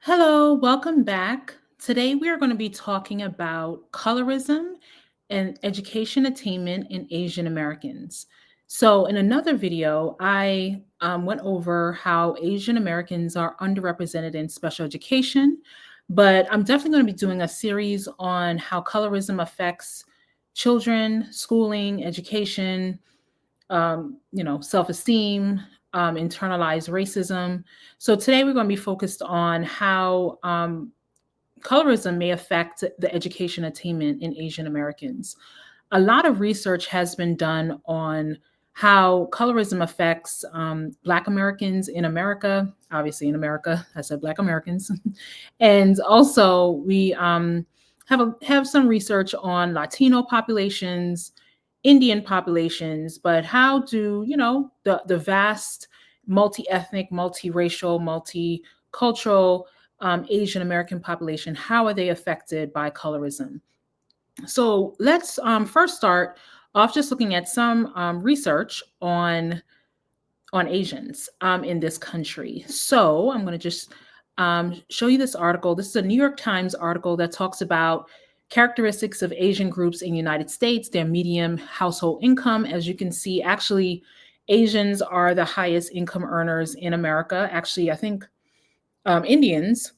Hello, welcome back. Today we are going to be talking about colorism and education attainment in Asian Americans. So, in another video, I went over how Asian Americans are underrepresented in special education, but I'm definitely going to be doing a series on how colorism affects children, schooling, education, self-esteem, internalized racism. So today we're going to be focused on how colorism may affect the education attainment in Asian Americans. A lot of research has been done on how colorism affects Black Americans in America, obviously in America, I said Black Americans. And also we have some research on Latino populations, Indian populations, but how do, the vast multi-ethnic, multiracial, multicultural Asian American population, how are they affected by colorism? So let's first start off just looking at some research on Asians in this country. So I'm going to just show you this article. This is a New York Times article that talks about characteristics of Asian groups in the United States, their median household income. As you can see, actually, Asians are the highest income earners in America. Actually, I think Indians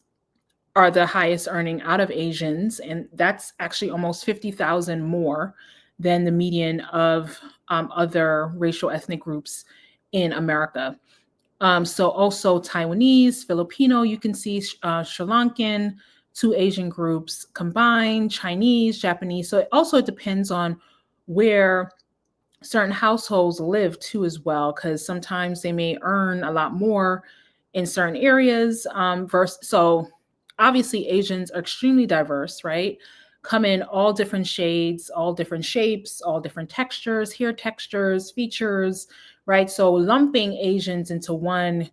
are the highest earning out of Asians, and that's actually almost 50,000 more than the median of other racial ethnic groups in America. So also Taiwanese, Filipino, you can see Sri Lankan, two Asian groups combined, Chinese, Japanese. So it depends on where certain households live too as well, because sometimes they may earn a lot more in certain areas. So obviously Asians are extremely diverse, right? Come in all different shades, all different shapes, all different textures, hair textures, features, right? So lumping Asians into one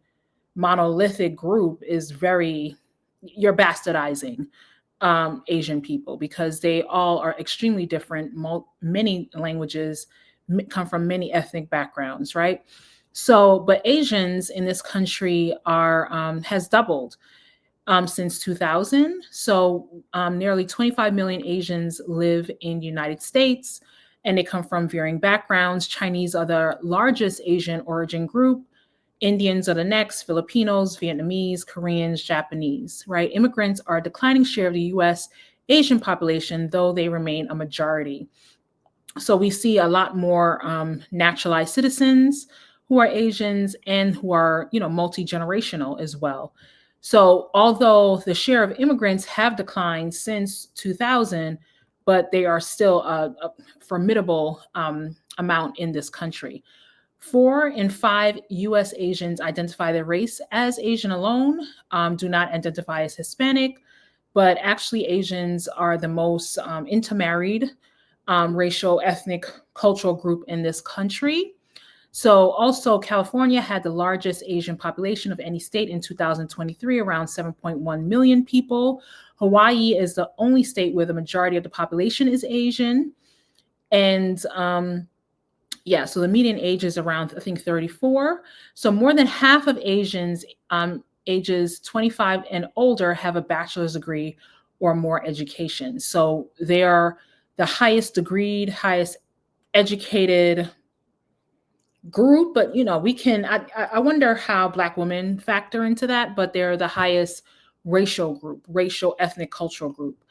monolithic group is you're bastardizing Asian people because they all are extremely different. Many languages come from many ethnic backgrounds, right? So, but Asians in this country has doubled since 2000. So nearly 25 million Asians live in the United States, and they come from varying backgrounds. Chinese are the largest Asian origin group. Indians are the next, Filipinos, Vietnamese, Koreans, Japanese, right? Immigrants are a declining share of the US Asian population, though they remain a majority. So we see a lot more naturalized citizens who are Asians and who are, multi-generational as well. So although the share of immigrants have declined since 2000, but they are still a formidable amount in this country. 4 in 5 US Asians identify their race as Asian alone, do not identify as Hispanic, but actually Asians are the most intermarried racial, ethnic, cultural group in this country. So also California had the largest Asian population of any state in 2023, around 7.1 million people. Hawaii is the only state where the majority of the population is Asian. And so the median age is around, I think, 34. So more than half of Asians ages 25 and older have a bachelor's degree or more education. So they are the highest degreed, highest educated group, but I wonder how Black women factor into that, but they're the highest racial group, racial, ethnic, cultural group.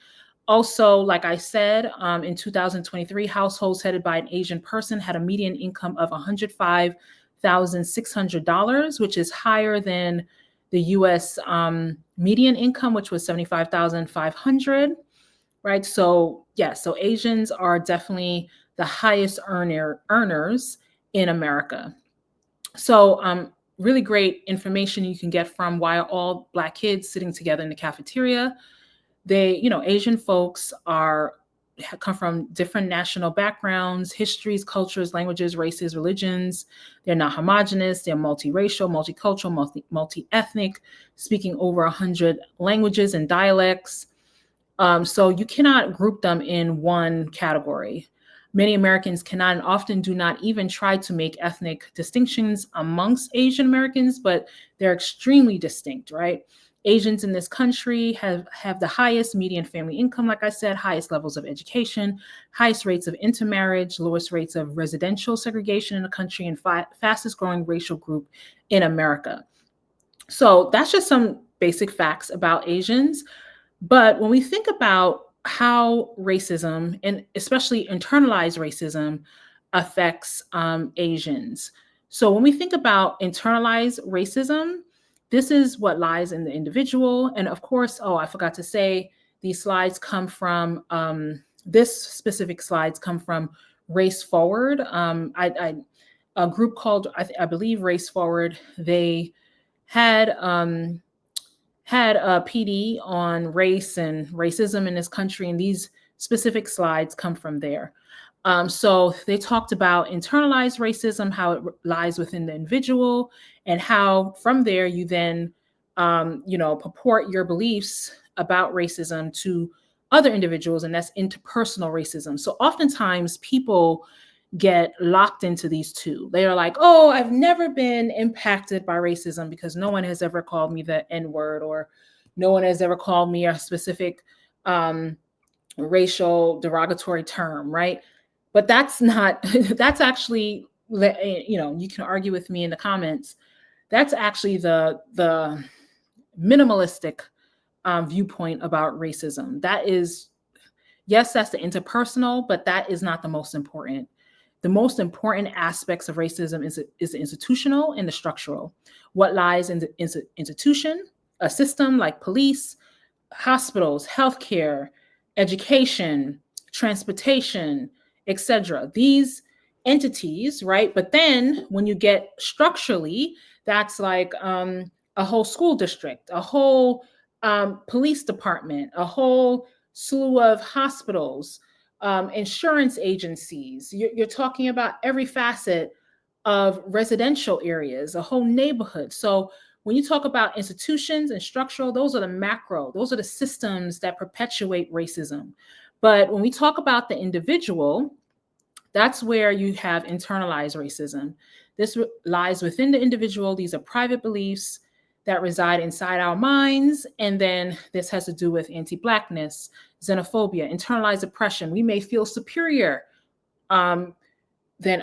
Also, like I said, in 2023, households headed by an Asian person had a median income of $105,600, which is higher than the US median income, which was $75,500, right? So so Asians are definitely the highest earners in America. So really great information you can get from why are all Black kids sitting together in the cafeteria. Asian folks come from different national backgrounds, histories, cultures, languages, races, religions. They're not homogenous. They're multiracial, multicultural, multi-ethnic, speaking over 100 languages and dialects. So you cannot group them in one category. Many Americans cannot and often do not even try to make ethnic distinctions amongst Asian Americans, but they're extremely distinct, right? Asians in this country have the highest median family income, like I said, highest levels of education, highest rates of intermarriage, lowest rates of residential segregation in the country, and fastest growing racial group in America. So that's just some basic facts about Asians. But when we think about how racism, and especially internalized racism, affects Asians. So when we think about internalized racism, this is what lies in the individual. And of course, oh, I forgot to say, these slides come from, this specific slides come from Race Forward. A group called, I believe, Race Forward, they had a PD on race and racism in this country, and these specific slides come from there. So they talked about internalized racism, how it lies within the individual, and how from there you then, purport your beliefs about racism to other individuals, and that's interpersonal racism. So oftentimes people get locked into these two. They are like, oh, I've never been impacted by racism because no one has ever called me the N-word, or no one has ever called me a specific racial derogatory term, right? But that's not, that's actually, you can argue with me in the comments. That's actually the minimalistic viewpoint about racism. That is, yes, that's the interpersonal, but that is not the most important. The most important aspects of racism is the institutional and the structural. What lies in the institution, a system like police, hospitals, healthcare, education, transportation, etc. These entities, right? But then when you get structurally, that's like a whole school district, a whole police department, a whole slew of hospitals, insurance agencies. You're talking about every facet of residential areas, a whole neighborhood. So when you talk about institutions and structural, those are the macro, those are the systems that perpetuate racism. But when we talk about the individual, that's where you have internalized racism. This lies within the individual. These are private beliefs that reside inside our minds. And then this has to do with anti-Blackness, xenophobia, internalized oppression. We may feel superior than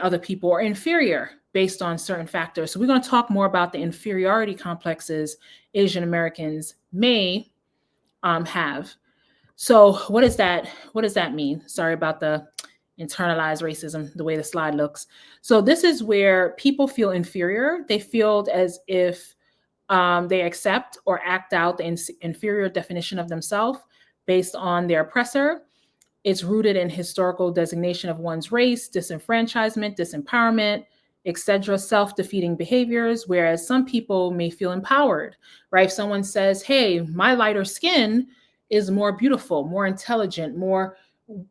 other people, or inferior based on certain factors. So we're going to talk more about the inferiority complexes Asian Americans may have. So what does that mean? Sorry about the internalized racism, the way the slide looks. So this is where people feel inferior. They feel as if they accept or act out the inferior definition of themselves based on their oppressor. It's rooted in historical designation of one's race, disenfranchisement, disempowerment, etc., self-defeating behaviors, whereas some people may feel empowered, right? If someone says, hey, my lighter skin is more beautiful, more intelligent, more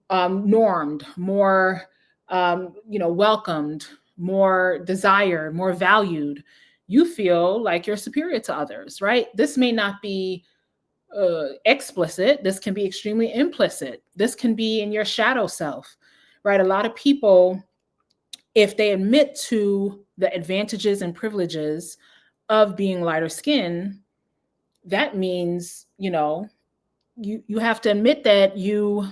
normed, more welcomed, more desired, more valued, you feel like you're superior to others, right? This may not be explicit. This can be extremely implicit. This can be in your shadow self, right? A lot of people, if they admit to the advantages and privileges of being lighter skinned, that means, you have to admit that you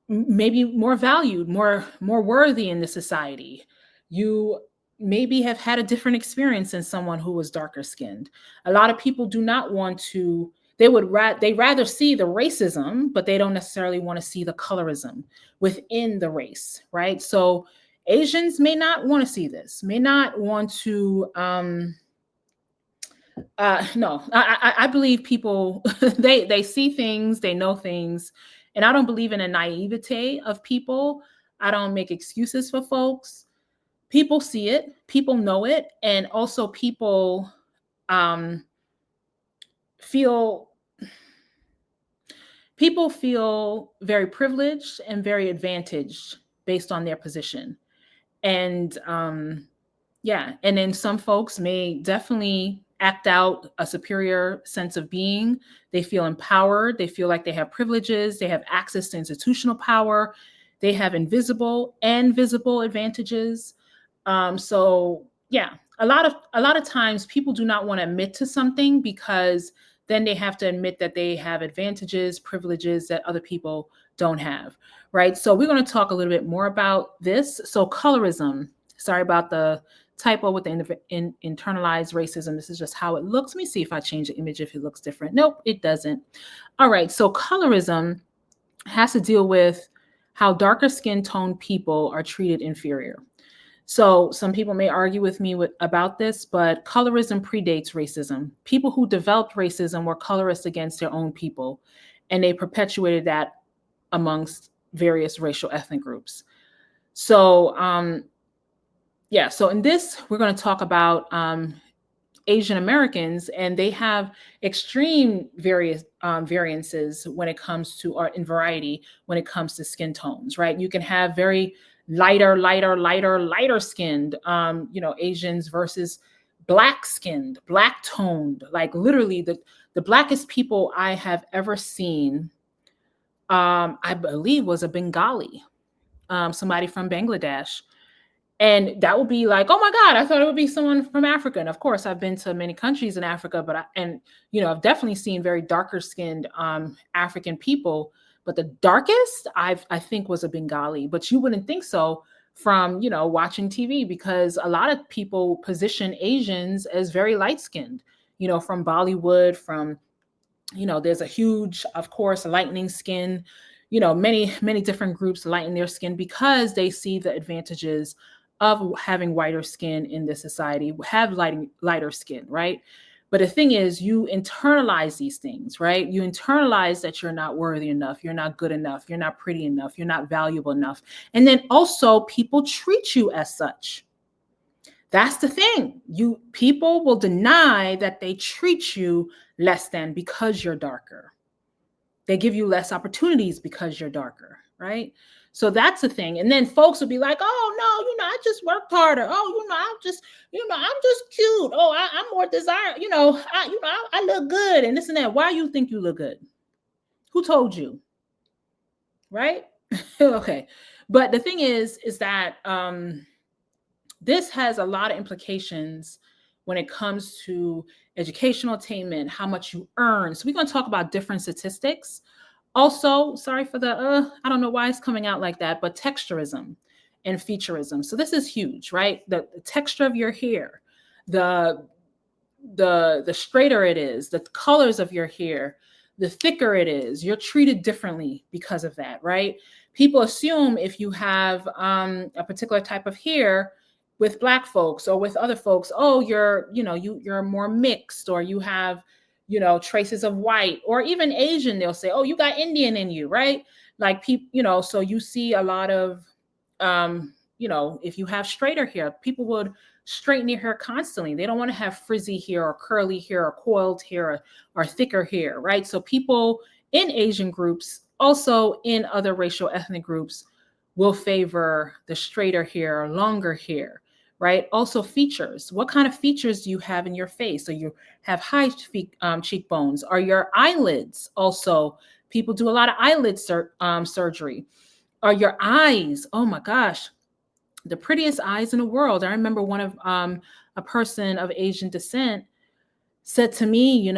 may be more valued, more worthy in the society. You maybe have had a different experience than someone who was darker skinned. A lot of people do not want to, they rather see the racism, but they don't necessarily want to see the colorism within the race, right? So Asians may not want to see this, may not want to, no, I believe people, they see things, they know things, and I don't believe in a naivete of people. I don't make excuses for folks. People see it, people know it, and also people feel very privileged and very advantaged based on their position. And and then some folks may definitely act out a superior sense of being. They feel empowered. They feel like they have privileges. They have access to institutional power. They have invisible and visible advantages. So yeah, a lot of times people do not want to admit to something because then they have to admit that they have advantages, privileges that other people don't have, right? So we're going to talk a little bit more about this. So colorism, sorry about the typo with the internalized racism. This is just how it looks. Let me see if I change the image if it looks different. Nope, it doesn't. All right, so colorism has to deal with how darker skin tone people are treated inferior. So some people may argue with me about this, but colorism predates racism. People who developed racism were colorist against their own people, and they perpetuated that amongst various racial ethnic groups. So so in this, we're going to talk about Asian Americans, and they have extreme variances when it comes to, or in variety, when it comes to skin tones, right? You can have very lighter skinned, Asians versus black skinned, black toned, like literally the blackest people I have ever seen, I believe was a Bengali, somebody from Bangladesh. And that would be like, oh my God, I thought it would be someone from Africa. And of course, I've been to many countries in Africa, but I've definitely seen very darker skinned African people. But the darkest I think was a Bengali, but you wouldn't think so from, watching TV, because a lot of people position Asians as very light skinned, from Bollywood, from, there's a huge, of course, lightening skin, many different groups lighten their skin because they see the advantages of having whiter skin in this society, have lighter skin, right? But the thing is, you internalize these things, right? You internalize that you're not worthy enough, you're not good enough, you're not pretty enough, you're not valuable enough. And then also people treat you as such. That's the thing. People will deny that they treat you less than because you're darker. They give you less opportunities because you're darker, right? So that's the thing. And then folks will be like, oh no, I just worked harder. Oh, I'm just cute. Oh, I'm more desired. I look good and this and that. Why you think you look good? Who told you? Right? Okay. But the thing is that this has a lot of implications when it comes to educational attainment, how much you earn. So we're going to talk about different statistics. Also, sorry for the, I don't know why it's coming out like that, but texturism and featureism. So this is huge, right? The texture of your hair, the straighter it is, the colors of your hair, the thicker it is, you're treated differently because of that, right? People assume if you have a particular type of hair with Black folks or with other folks, oh, you're more mixed, or you have traces of white, or even Asian, they'll say, oh, you got Indian in you, right? Like people, so you see a lot of, if you have straighter hair, people would straighten your hair constantly. They don't want to have frizzy hair or curly hair or coiled hair or thicker hair, right? So people in Asian groups, also in other racial ethnic groups, will favor the straighter hair, longer hair, right? Also features. What kind of features do you have in your face? So you have high cheekbones. Are your eyelids also? People do a lot of eyelid surgery. Are your eyes? Oh my gosh, the prettiest eyes in the world. I remember one of a person of Asian descent said to me,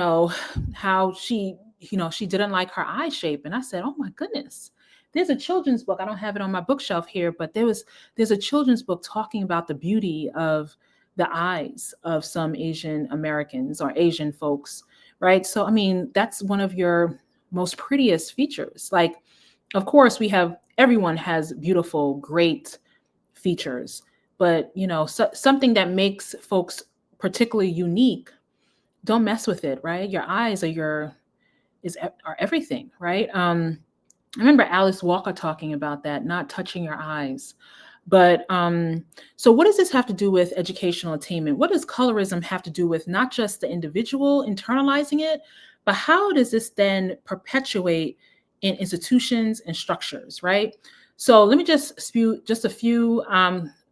how she didn't like her eye shape, and I said, oh my goodness. There's a children's book. I don't have it on my bookshelf here, but there's a children's book talking about the beauty of the eyes of some Asian Americans or Asian folks, right? So, I mean, that's one of your most prettiest features. Like, of course, everyone has beautiful, great features, but, something that makes folks particularly unique, don't mess with it, right? Your eyes are everything, right? I remember Alice Walker talking about that, not touching your eyes. But so what does this have to do with educational attainment? What does colorism have to do with not just the individual internalizing it, but how does this then perpetuate in institutions and structures, right? So let me just spew just a few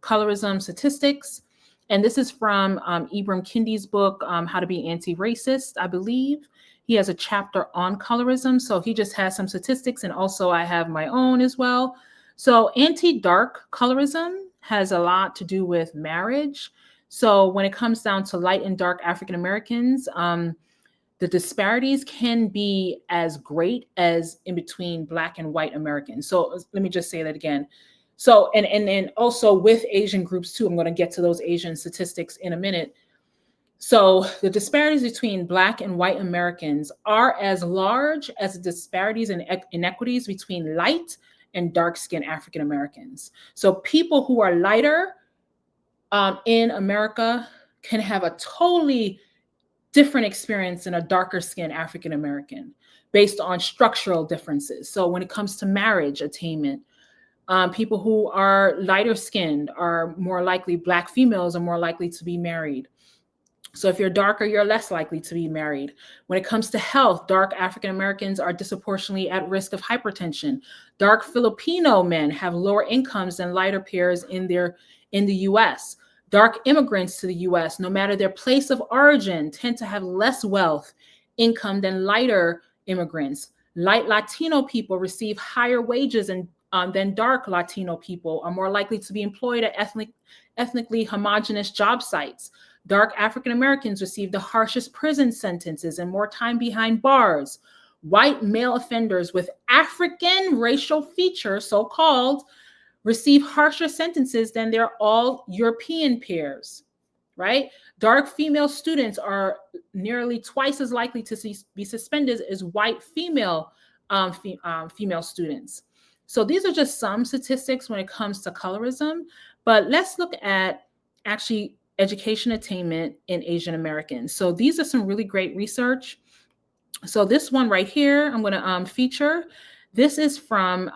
colorism statistics. And this is from Ibram Kendi's book, How to Be Anti-Racist, I believe. He has a chapter on colorism. So he just has some statistics, and also I have my own as well. So anti-dark colorism has a lot to do with marriage. So when it comes down to light and dark African Americans, the disparities can be as great as in between Black and white Americans. So let me just say that again. So, and also with Asian groups too, I'm going to get to those Asian statistics in a minute. So the disparities between Black and white Americans are as large as the disparities and inequities between light and dark-skinned African Americans. So people who are lighter in America can have a totally different experience than a darker skinned African American based on structural differences. So when it comes to marriage attainment, people who are lighter skinned are more likely, Black females are more likely to be married. So if you're darker, you're less likely to be married. When it comes to health, dark African Americans are disproportionately at risk of hypertension. Dark Filipino men have lower incomes than lighter peers in the US. Dark immigrants to the US, no matter their place of origin, tend to have less wealth, income than lighter immigrants. Light Latino people receive higher wages than dark Latino people, are more likely to be employed at ethnically homogenous job sites. Dark African Americans receive the harshest prison sentences and more time behind bars. White male offenders with African racial features, so-called, receive harsher sentences than their all European peers, right? Dark female students are nearly twice as likely to be suspended as white female female students. So these are just some statistics when it comes to colorism, but let's look at actually education attainment in Asian Americans. So these are some really great research. So this one right here, I'm going to feature. This is from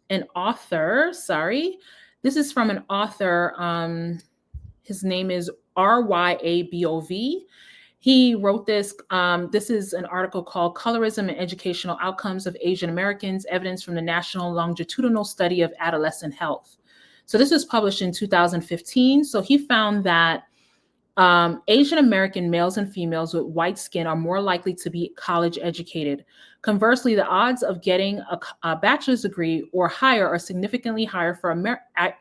an author. This is from an author. His name is Ryabov. He wrote this. This is an article called Colorism and Educational Outcomes of Asian Americans, Evidence from the National Longitudinal Study of Adolescent Health. So this was published in 2015. So he found that Asian American males and females with white skin are more likely to be college educated. Conversely, the odds of getting a bachelor's degree or higher are significantly higher for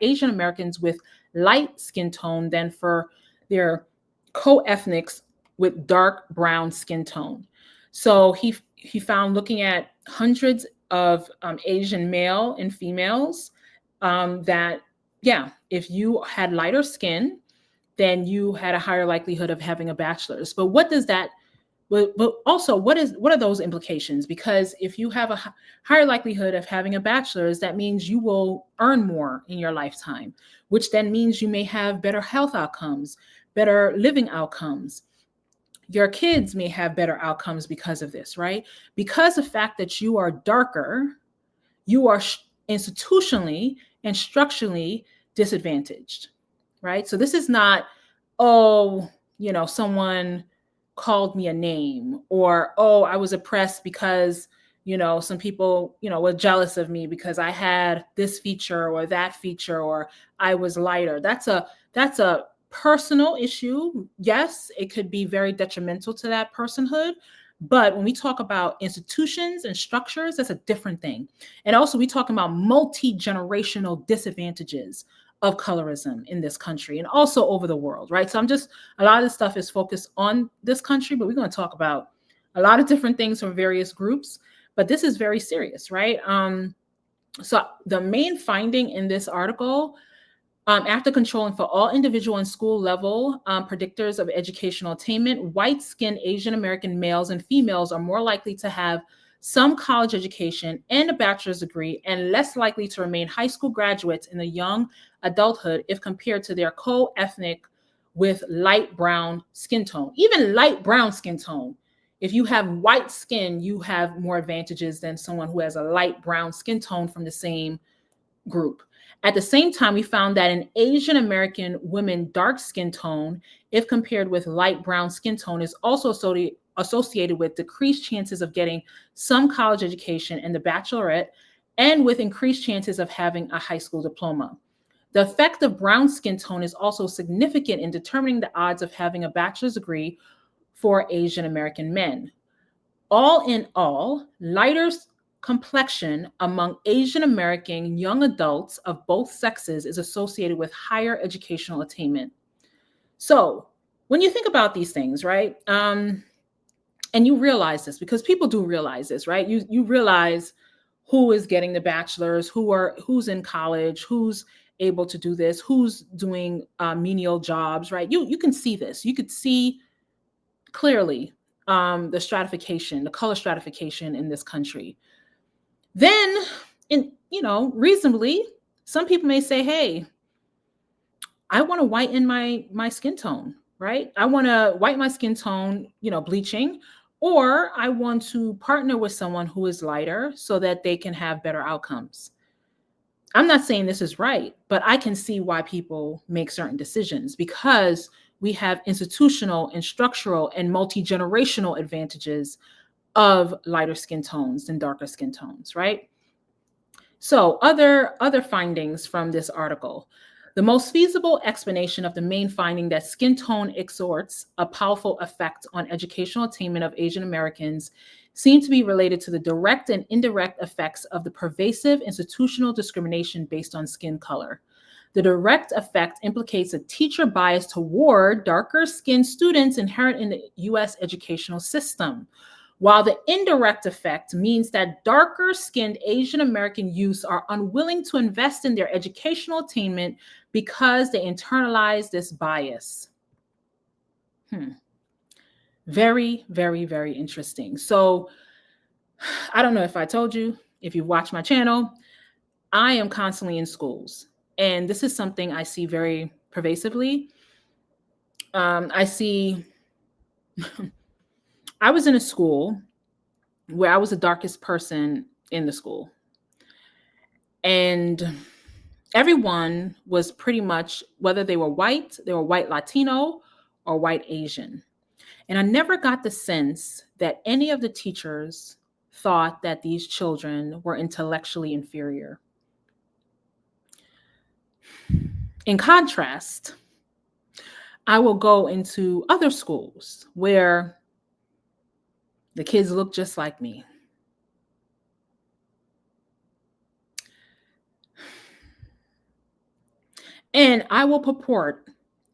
Asian Americans with light skin tone than for their co-ethnics with dark brown skin tone. So he found, looking at hundreds of Asian male and females, that, yeah, if you had lighter skin, then you had a higher likelihood of having a bachelor's. But what does that, but also what are those implications? Because if you have a higher likelihood of having a bachelor's, that means you will earn more in your lifetime, which then means you may have better health outcomes, better living outcomes. Your kids may have better outcomes because of this, right? Because the fact that you are darker, you are institutionally and structurally disadvantaged, right? So this is not, oh, someone called me a name, or, oh, I was oppressed because, some people, were jealous of me because I had this feature or that feature, or I was lighter. That's a personal issue. Yes, it could be very detrimental to that personhood. But when we talk about institutions and structures, that's a different thing. And also we talk about multi-generational disadvantages of colorism in this country and also over the world, right? So a lot of this stuff is focused on this country, but we're going to talk about a lot of different things from various groups, but this is very serious, right? So the main finding in this article, after controlling for all individual and school level predictors of educational attainment, white-skinned Asian American males and females are more likely to have some college education and a bachelor's degree, and less likely to remain high school graduates in the young adulthood if compared to their co-ethnic with light brown skin tone. Even light brown skin tone. If you have white skin, you have more advantages than someone who has a light brown skin tone from the same group. At the same time, we found that in Asian American women, dark skin tone, if compared with light brown skin tone, is also associated with decreased chances of getting some college education and the bachelorette, and with increased chances of having a high school diploma. The effect of brown skin tone is also significant in determining the odds of having a bachelor's degree for Asian American men. All in all, lighter complexion among Asian American young adults of both sexes is associated with higher educational attainment. So, when you think about these things, right? And you realize this because people do realize this, right? You realize who is getting the bachelors, who's in college, who's able to do this, who's doing menial jobs, right? You can see this. You could see clearly the stratification, the color stratification in this country. Then, reasonably, some people may say, "Hey, I want to whiten my skin tone, right? I want to whiten my skin tone, bleaching, or I want to partner with someone who is lighter so that they can have better outcomes." I'm not saying this is right, but I can see why people make certain decisions because we have institutional and structural and multi-generational advantages of lighter skin tones than darker skin tones, right? So other findings from this article. The most feasible explanation of the main finding that skin tone exerts a powerful effect on educational attainment of Asian Americans seem to be related to the direct and indirect effects of the pervasive institutional discrimination based on skin color. The direct effect implicates a teacher bias toward darker skinned students inherent in the US educational system, while the indirect effect means that darker skinned Asian American youths are unwilling to invest in their educational attainment because they internalize this bias. Very, very, very interesting. So I don't know if I told you, if you watch my channel, I am constantly in schools. And this is something I see very pervasively. I was in a school where I was the darkest person in the school. And everyone was pretty much, whether they were white Latino or white Asian. And I never got the sense that any of the teachers thought that these children were intellectually inferior. In contrast, I will go into other schools where the kids look just like me. And I will purport,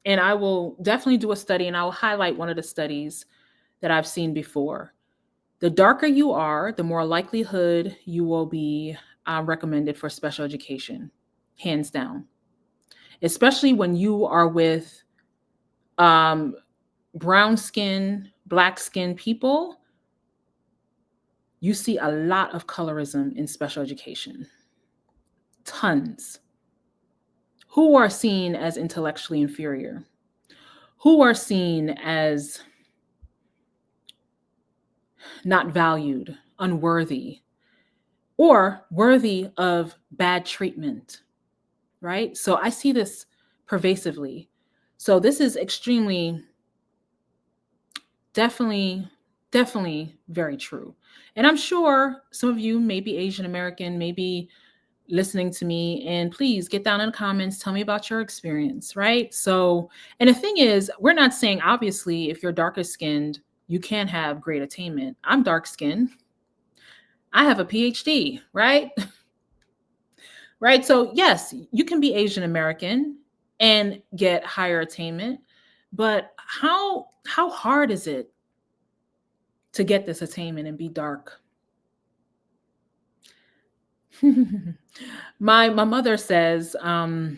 and I will definitely do a study, and I will highlight one of the studies that I've seen before. The darker you are, the more likelihood you will be recommended for special education, hands down. Especially when you are with brown skin, black skin people, you see a lot of colorism in special education. Tons. Who are seen as intellectually inferior, who are seen as not valued, unworthy, or worthy of bad treatment, right? So I see this pervasively. So this is definitely very true. And I'm sure some of you may be Asian American, maybe listening to me, and please get down in the comments, tell me about your experience, right? So, and the thing is, we're not saying, obviously, if you're darker skinned, you can't have great attainment. I'm dark skinned. I have a PhD, right? Right. So yes, you can be Asian American and get higher attainment, but how hard is it to get this attainment and be dark? My mother says, I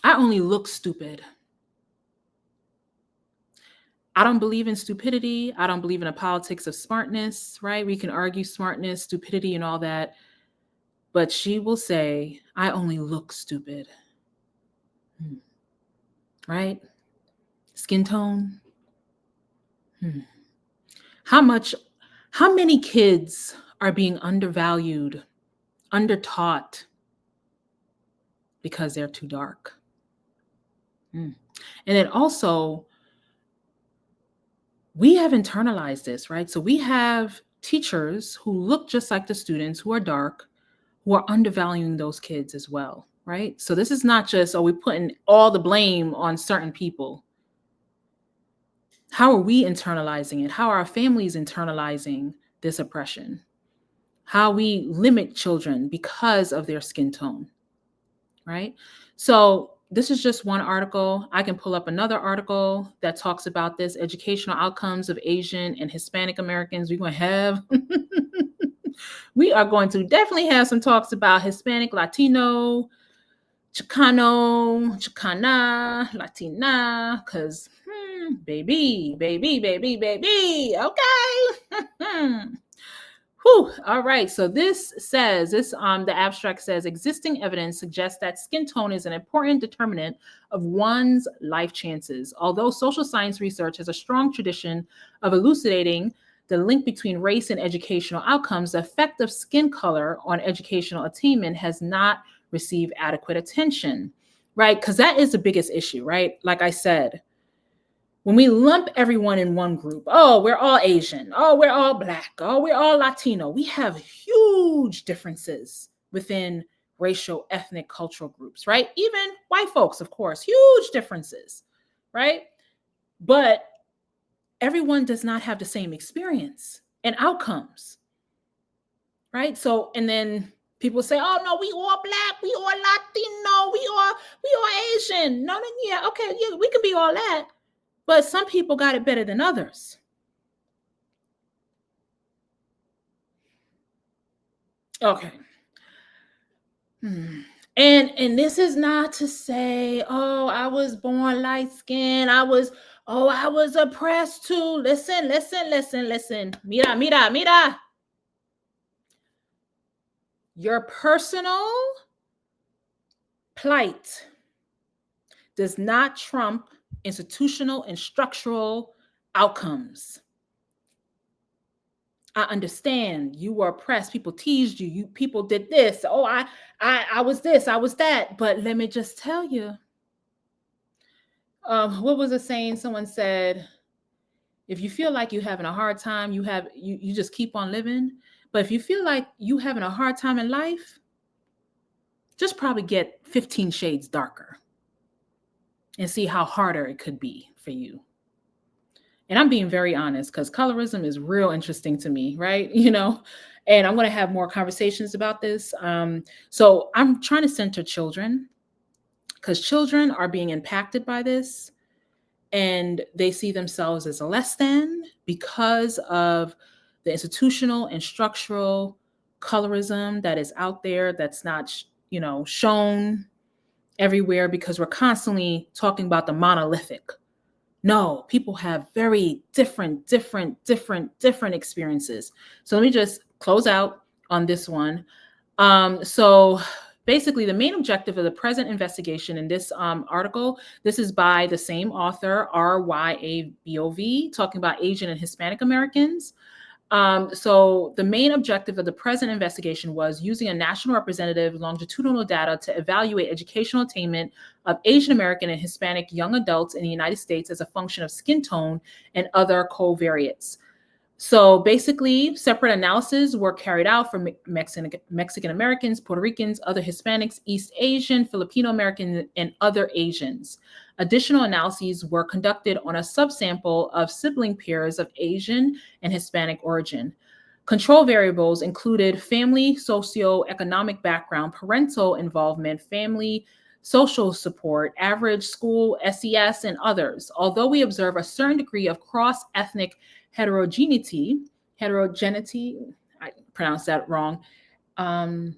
only look stupid. I don't believe in stupidity. I don't believe in the politics of smartness, right? We can argue smartness, stupidity, and all that. But she will say, I only look stupid. Right? Skin tone. How many kids are being undervalued, undertaught because they're too dark? And then also, we have internalized this, right? So we have teachers who look just like the students who are dark, who are undervaluing those kids as well, right? So this is not just, we're putting all the blame on certain people. How are we internalizing it? How are our families internalizing this oppression? how we limit children because of their skin tone, right? So this is just one article. I can pull up another article that talks about this, educational outcomes of Asian and Hispanic Americans. We're going to have, we are going to definitely have some talks about Hispanic, Latino, Chicano, Chicana, Latina, because baby, okay. Whew. All right. So this says the abstract says existing evidence suggests that skin tone is an important determinant of one's life chances. Although social science research has a strong tradition of elucidating the link between race and educational outcomes, the effect of skin color on educational attainment has not received adequate attention, right? Because that is the biggest issue, right? Like I said, when we lump everyone in one group, oh, we're all Asian, oh, we're all Black, oh, we're all Latino, we have huge differences within racial, ethnic, cultural groups, right? Even white folks, of course, huge differences, right? But everyone does not have the same experience and outcomes, right? So, and then people say, oh, no, we all Black, we all Latino, we all Asian. No, yeah, okay, yeah, we can be all that. But some people got it better than others. Okay. And this is not to say, oh, I was born light skinned. I was oppressed too. Listen. Mira. Your personal plight does not trump institutional and structural outcomes. I understand you were oppressed. People teased you. People did this. Oh, I was this. I was that. But let me just tell you. What was a saying? Someone said, if you feel like you're having a hard time, you just keep on living. But if you feel like you having a hard time in life, just probably get 15 shades darker and see how harder it could be for you. And I'm being very honest because colorism is real interesting to me, right? And I'm going to have more conversations about this. So I'm trying to center children because children are being impacted by this and they see themselves as less than because of the institutional and structural colorism that is out there that's not, shown everywhere because we're constantly talking about the monolithic. No, people have very different experiences. So let me just close out on this one. So basically, the main objective of the present investigation in this article, this is by the same author, RYABOV, talking about Asian and Hispanic Americans. So the main objective of the present investigation was using a national representative longitudinal data to evaluate educational attainment of Asian American and Hispanic young adults in the United States as a function of skin tone and other covariates. So basically, separate analyses were carried out for Mexican Americans, Puerto Ricans, other Hispanics, East Asian, Filipino Americans, and other Asians. Additional analyses were conducted on a subsample of sibling pairs of Asian and Hispanic origin. Control variables included family, socioeconomic background, parental involvement, family, social support, average school, SES, and others. Although we observe a certain degree of cross-ethnic heterogeneity, I pronounced that wrong. I'm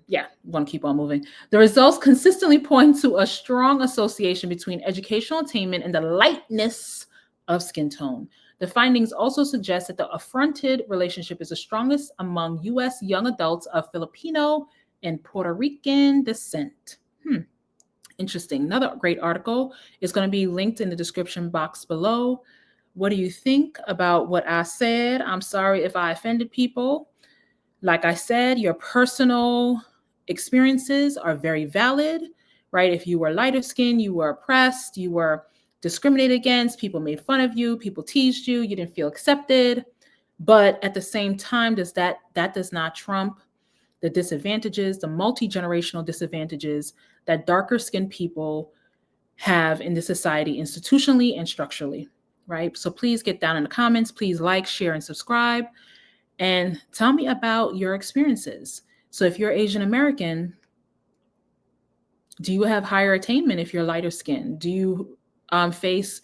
going to keep on moving. The results consistently point to a strong association between educational attainment and the lightness of skin tone. The findings also suggest that the affronted relationship is the strongest among U.S. young adults of Filipino and Puerto Rican descent. Interesting. Another great article is going to be linked in the description box below. What do you think about what I said? I'm sorry if I offended people. Like I said, your personal experiences are very valid, right? If you were lighter skinned, you were oppressed, you were discriminated against, people made fun of you, people teased you, you didn't feel accepted. But at the same time, that does not trump the disadvantages, the multi-generational disadvantages that darker skinned people have in this society institutionally and structurally, right? So please get down in the comments. Please like, share, and subscribe. and tell me about your experiences. So if you're Asian American, do you have higher attainment if you're lighter skin? Do you face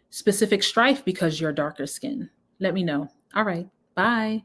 specific strife because you're darker skin? Let me know. All right. Bye.